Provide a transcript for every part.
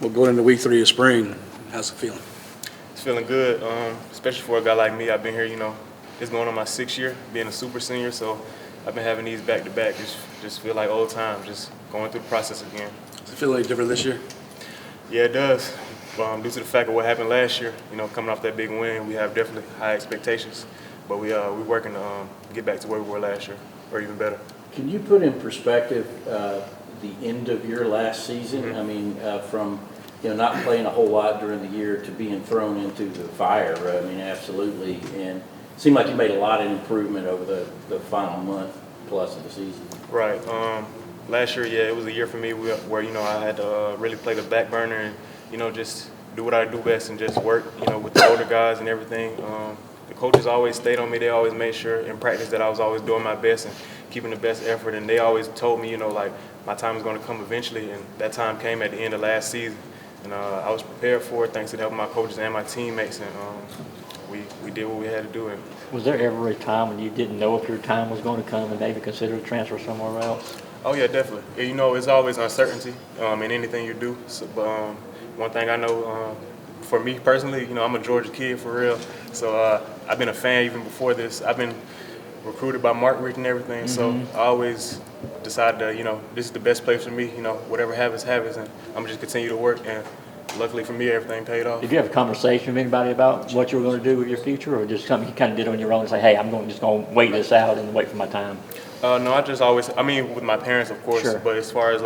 Well, going into week 3 of spring, how's it feeling? It's feeling good, especially for a guy like me. I've been here, it's going on my 6th year, being a super senior, so I've been having these back-to-back. Just feel like old times, just going through the process again. Does it feel any different this year? Yeah, it does. Due to the fact of what happened last year, coming off that big win, we have definitely high expectations, but we're working to get back to where we were last year, or even better. Can you put in perspective the end of your last season? Mm-hmm. I mean, from not playing a whole lot during the year to being thrown into the fire. I mean, absolutely. And it seemed like you made a lot of improvement over the final month plus of the season. Right. Last year, yeah, it was a year for me where I had to really play the back burner and just do what I do best and just work with the older guys and everything. The coaches always stayed on me. They always made sure in practice that I was always doing my best and keeping the best effort. And they always told me, like, my time is going to come eventually. And that time came at the end of last season. And I was prepared for it thanks to the help of my coaches and my teammates. And we did what we had to do. And was there ever a time when you didn't know if your time was going to come and maybe consider a transfer somewhere else? Oh, yeah, definitely. It's always uncertainty in anything you do. So, but one thing I know, for me personally, I'm a Georgia kid for real. So I've been a fan even before this. I've been recruited by Mark Rich and everything. Mm-hmm. So I always decided to, this is the best place for me. Whatever happens, happens. And I'm going to just continue to work. And luckily for me, everything paid off. Did you have a conversation with anybody about what you were going to do with your future, or just something you kind of did on your own and say, hey, I'm just going to wait this out and wait for my time? No, I just always, with my parents, of course. Sure. But as far as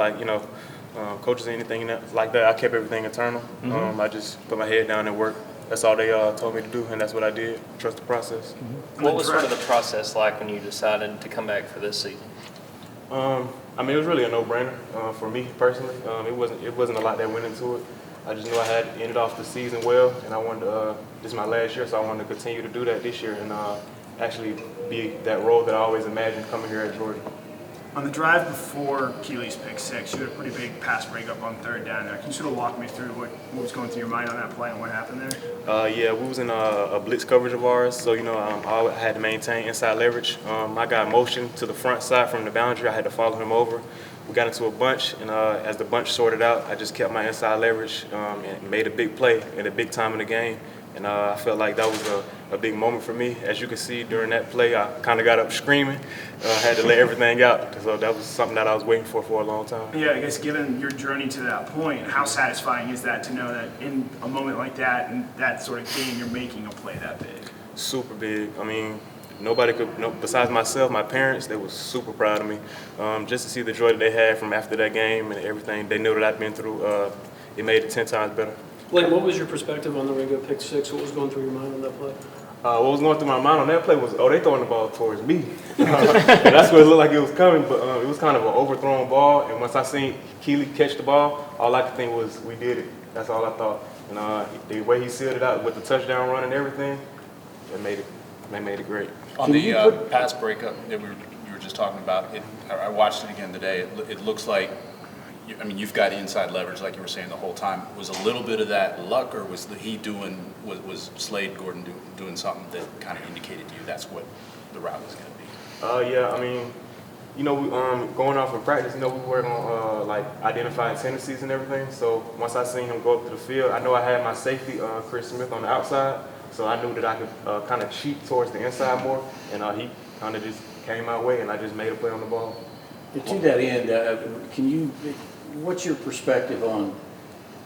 coaches or anything like that, I kept everything internal. Mm-hmm. I just put my head down and work. That's all they told me to do, and that's what I did. Trust the process. Mm-hmm. What was sort of the process like when you decided to come back for this season? It was really a no-brainer for me personally. It wasn't a lot that went into it. I just knew I had ended off the season well, and I wanted to, this is my last year, so I wanted to continue to do that this year and actually be that role that I always imagined coming here at Georgia. On the drive before Kelee's pick-6, you had a pretty big pass breakup on 3rd down there. Can you sort of walk me through what was going through your mind on that play and what happened there? Yeah, we was in a blitz coverage of ours, so I had to maintain inside leverage. I got motion to the front side from the boundary. I had to follow him over. We got into a bunch, and as the bunch sorted out, I just kept my inside leverage and made a big play at a big time in the game. And I felt like that was a big moment for me. As you can see during that play, I kind of got up screaming. I had to let everything out. So that was something that I was waiting for a long time. Yeah, I guess given your journey to that point, how satisfying is that to know that in a moment like that and that sort of game, you're making a play that big? Super big. Nobody could, besides myself, my parents, they were super proud of me. Just to see the joy that they had from after that game and everything they knew that I'd been through, it made it 10 times better. Blake, what was your perspective on the Ringo pick-6? What was going through your mind on that play? What was going through my mind on that play was, they throwing the ball towards me. And that's what it looked like it was coming, but it was kind of an overthrown ball. And once I seen Kelee catch the ball, all I could think was, we did it. That's all I thought. And the way he sealed it out with the touchdown run and everything, that made it great. On the pass breakup that you were just talking about, I watched it again today. It looks like, you've got inside leverage, like you were saying the whole time. Was a little bit of that luck, or was was Slade Gordon doing something that kind of indicated to you that's what the route was going to be? Yeah, going off in practice, we work on identifying tendencies and everything. So once I seen him go up to the field, I know I had my safety, Chris Smith, on the outside. So I knew that I could kind of cheat towards the inside more, and he kind of just came my way, and I just made a play on the ball. To that end, what's your perspective on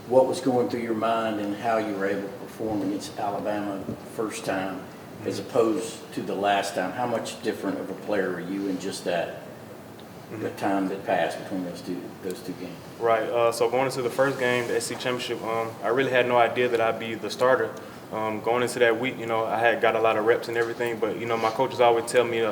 what was going through your mind and how you were able to perform against Alabama the first time as opposed to the last time? How much different of a player are you in just that, the time that passed between those two games? Right. So going into the first game, the SEC Championship, I really had no idea that I'd be the starter. Going into that week, I had got a lot of reps and everything, but my coaches always tell me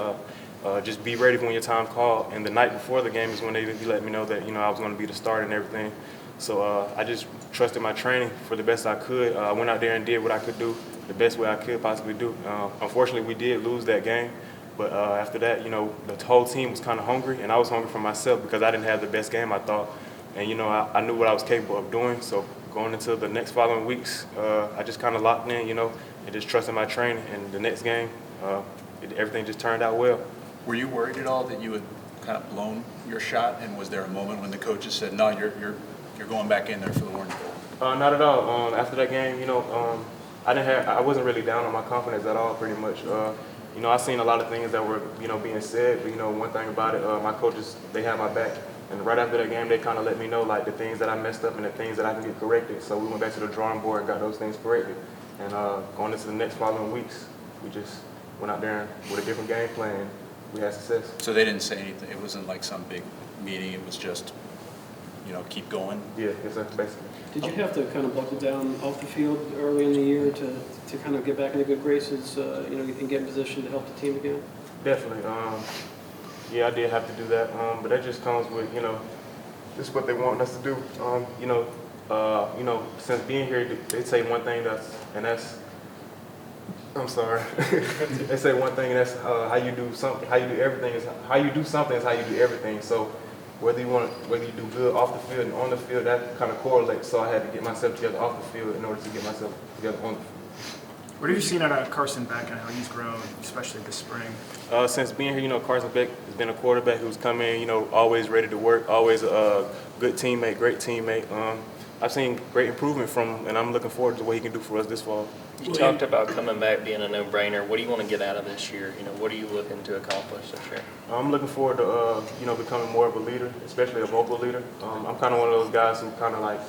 just be ready when your time called. And the night before the game is when they let me know that I was going to be the starter and everything. So I just trusted my training for the best I could. I went out there and did what I could do the best way I could possibly do. Unfortunately, we did lose that game. But after that, the whole team was kind of hungry, and I was hungry for myself because I didn't have the best game, I thought. And, I knew what I was capable of doing. So going into the next following weeks, I just kind of locked in, and just trusted my training. And the next game, everything just turned out well. Were you worried at all that you had kind of blown your shot? And was there a moment when the coaches said, no, you're going back in there for the Orange Bowl? Not at all. After that game, I wasn't really down on my confidence at all, pretty much. I seen a lot of things that were, being said, but, one thing about it, my coaches, they had my back. And right after that game, they kind of let me know, like, the things that I messed up and the things that I can get corrected. So we went back to the drawing board and got those things corrected. And going into the next following weeks, we just went out there with a different game plan. We had success. So they didn't say anything, it wasn't like some big meeting, it was just, keep going? Yeah, yes, sir, basically. Did you have to kind of buckle down off the field early in the year to kind of get back into good graces, and get in position to help the team again? Definitely. Yeah, I did have to do that, but that just comes with, this is what they want us to do. Since being here, they say one thing I'm sorry. They say one thing, and that's how you do something. How you do everything is how you do something is how you do everything. So whether you do good off the field and on the field, that kind of correlates. So I had to get myself together off the field in order to get myself together on the field. What have you seen out of Carson Beck and how he's grown, especially this spring? Since being here, Carson Beck has been a quarterback who's come in, always ready to work, always a good teammate, great teammate. I've seen great improvement from, and I'm looking forward to what he can do for us this fall. You talked about coming back being a no-brainer. What do you want to get out of this year? What are you looking to accomplish this year? I'm looking forward to, becoming more of a leader, especially a vocal leader. I'm kind of one of those guys who kind of like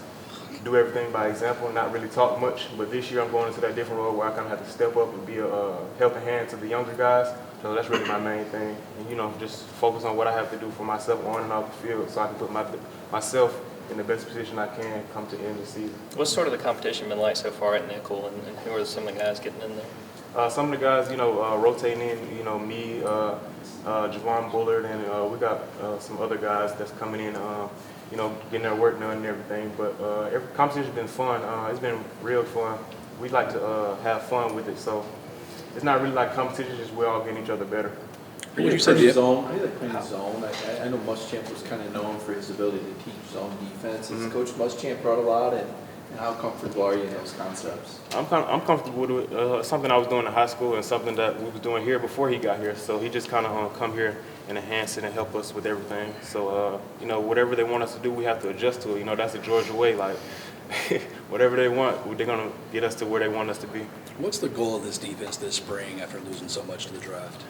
do everything by example, not really talk much. But this year I'm going into that different role where I kind of have to step up and be a helping hand to the younger guys. So that's really my main thing. And, just focus on what I have to do for myself on and off the field so I can put myself in the best position I can come to the end of the season. What's sort of the competition been like so far at nickel, and who are some of the guys getting in there? Some of the guys, rotating in, me, Javon Bullard, and we got some other guys that's coming in, getting their work done and everything. But every competition's been fun. It's been real fun. We like to have fun with it, so it's not really like competition, just we're all getting each other better. How do you like playing zone? I know Muschamp was kind of known for his ability to teach zone defense. Has Coach Muschamp brought a lot, and how comfortable are you in those concepts? I'm comfortable with it. Something I was doing in high school and something that we was doing here before he got here. So he just kind of come here and enhance it and help us with everything. So, whatever they want us to do, we have to adjust to it. That's the Georgia way. Like, whatever they want, they're going to get us to where they want us to be. What's the goal of this defense this spring after losing so much to the draft?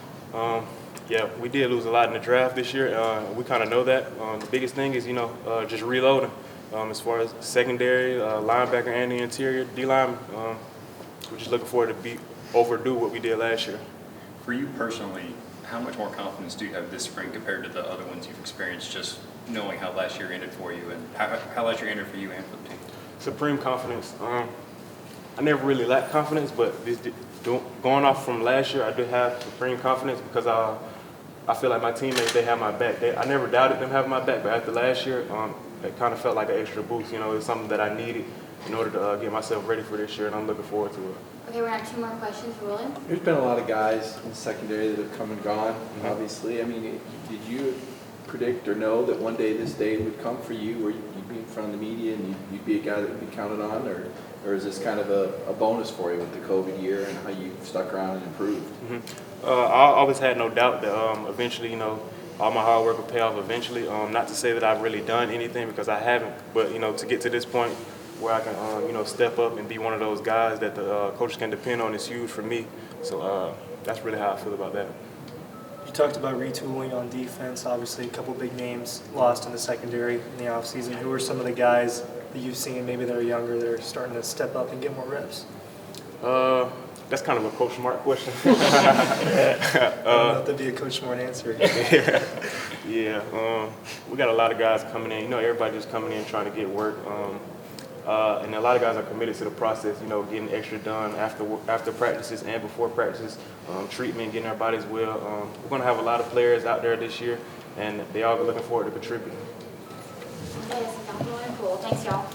Yeah, we did lose a lot in the draft this year. We kind of know that. The biggest thing is, just reloading. As far as secondary, linebacker, and the interior D-line, we're just looking forward to overdo what we did last year. For you personally, how much more confidence do you have this spring compared to the other ones you've experienced, just knowing how last year ended for you, and how last year ended for you and for the team? Supreme confidence. I never really lacked confidence, but going off from last year, I do have supreme confidence because I feel like my teammates, they have my back. I never doubted them having my back, but after last year, it kind of felt like an extra boost. It's something that I needed in order to get myself ready for this year, and I'm looking forward to it. Okay, we're going to have 2 more questions for William. There's been a lot of guys in the secondary that have come and gone, obviously. I mean, did you predict or know that one day this day would come for you where you'd be in front of the media and you'd be a guy that would be counted on, or is this kind of a bonus for you with the COVID year and how you stuck around and improved? I always had no doubt that eventually, all my hard work will pay off eventually. Not to say that I've really done anything because I haven't, but to get to this point where I can, step up and be one of those guys that the coaches can depend on is huge for me. So that's really how I feel about that. You talked about retooling on defense. Obviously, a couple big names lost in the secondary in the offseason. Who are some of the guys that you've seen, maybe that are younger, that are starting to step up and get more reps? That's kind of a Coach Smart question. I don't know if that'd be a Coach Smart answer. Yeah. We got a lot of guys coming in. Everybody just coming in trying to get work. And a lot of guys are committed to the process, getting extra done after practices and before practices, treatment, getting our bodies well. We're going to have a lot of players out there this year, and they all are looking forward to contributing. Okay, this is Dr. William Poole. Thanks, y'all.